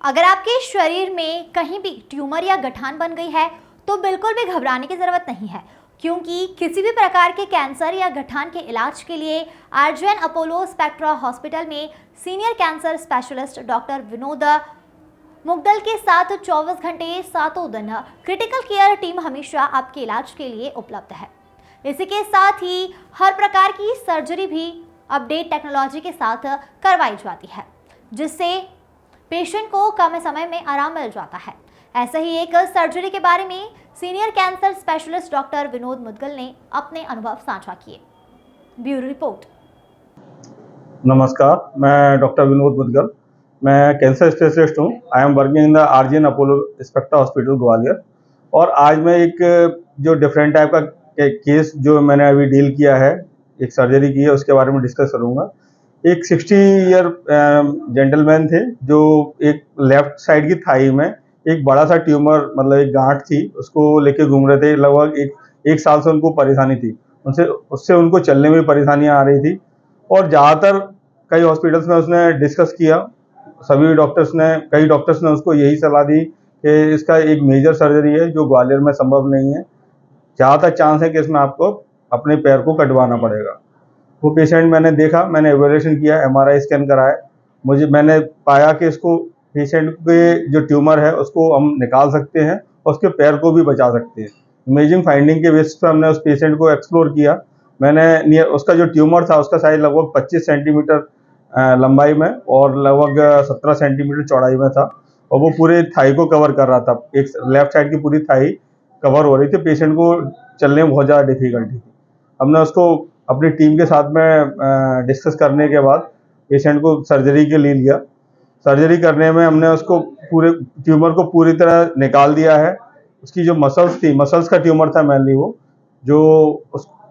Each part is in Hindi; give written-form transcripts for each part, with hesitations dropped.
अगर आपके शरीर में कहीं भी ट्यूमर या गठान बन गई है तो बिल्कुल भी घबराने की ज़रूरत नहीं है, क्योंकि किसी भी प्रकार के कैंसर या गठान के इलाज के लिए आरजीएन अपोलो स्पेक्ट्रा हॉस्पिटल में senior cancer specialist doctor Vinod Mudgal के साथ 24 घंटे सातों दिन क्रिटिकल केयर टीम हमेशा आपके इलाज के लिए उपलब्ध है। इसी के साथ ही हर प्रकार की सर्जरी भी अपडेट टेक्नोलॉजी के साथ करवाई जाती है, जिससे पेशेंट को कम समय में आराम मिल जाता है। ऐसे ही एक सर्जरी के बारे में senior cancer specialist doctor Vinod Mudgal ने अपने अनुभव साझा किए। Bureau report. नमस्कार, मैं डॉक्टर विनोद मुद्गल, मैं कैंसर स्पेशलिस्ट हूँ। I am working in the RGN Apollo Spectra hospital Gwalior. और आज मैं एक जो डिफरेंट टाइप का केस जो मैंने अभी डील किया है, एक सर्जरी की है, उसके बारे में डिस्कस करूँगा। एक 60 ईयर जेंटलमैन थे जो एक लेफ्ट साइड की थाई में एक बड़ा सा ट्यूमर, मतलब एक गांठ थी, उसको लेके घूम रहे थे। लगभग एक साल से उनको परेशानी थी, उससे उनको चलने में परेशानियां आ रही थी। और ज़्यादातर कई हॉस्पिटल्स में उसने डिस्कस किया, कई डॉक्टर्स ने उसको यही सलाह दी कि इसका एक मेजर सर्जरी है जो ग्वालियर में संभव नहीं है। ज़्यादातर चांस है कि इसमें आपको अपने पैर को कटवाना पड़ेगा। वो पेशेंट मैंने देखा, मैंने एवैल्यूएशन किया, एमआरआई स्कैन कराया, मैंने पाया कि इसको पेशेंट के जो ट्यूमर है उसको हम निकाल सकते हैं और उसके पैर को भी बचा सकते हैं। इमेजिंग फाइंडिंग के बेसिस पर हमने उस पेशेंट को एक्सप्लोर किया। उसका जो ट्यूमर था उसका साइज लगभग 25 सेंटीमीटर लंबाई में और लगभग 17 सेंटीमीटर चौड़ाई में था, और वो पूरे थाई को कवर कर रहा था। एक लेफ्ट साइड की पूरी थाई कवर हो रही थी। पेशेंट को चलने में बहुत ज़्यादा डिफिकल्टी थी। हमने उसको अपनी टीम के साथ में डिस्कस करने के बाद पेशेंट को सर्जरी के लिए लिया। सर्जरी करने में हमने उसको पूरे ट्यूमर को पूरी तरह निकाल दिया है। उसकी जो मसल्स का ट्यूमर था मेनली, वो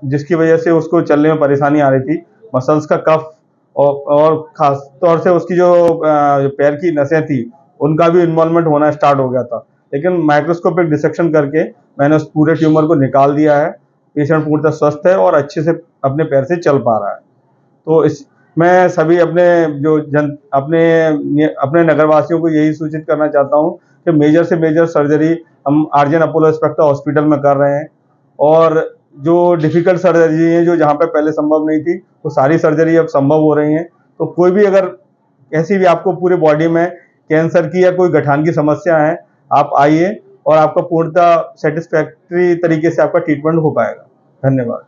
जिसकी वजह से उसको चलने में परेशानी आ रही थी। मसल्स का कफ और खास तौर से उसकी जो पैर की नसें थी उनका भी इन्वॉल्वमेंट होना स्टार्ट हो गया था। लेकिन माइक्रोस्कोपिक डिसेक्शन करके मैंने उस पूरे ट्यूमर को निकाल दिया है। पेशेंट पूर्णतः स्वस्थ है और अच्छे से अपने पैर से चल पा रहा है। तो मैं सभी अपने नगरवासियों को यही सूचित करना चाहता हूँ कि मेजर से मेजर सर्जरी हम आरजीएन अपोलो स्पेक्ट्रा हॉस्पिटल में कर रहे हैं, और जो डिफिकल्ट सर्जरी है जो जहाँ पे पहले संभव नहीं थी, वो सारी सर्जरी अब संभव हो रही हैं। तो कोई भी अगर ऐसी भी आपको पूरे बॉडी में कैंसर की या कोई गठान की समस्या है, आप आइए और आपका पूर्णतः सेटिस्फैक्ट्री तरीके से आपका ट्रीटमेंट हो पाएगा। धन्यवाद।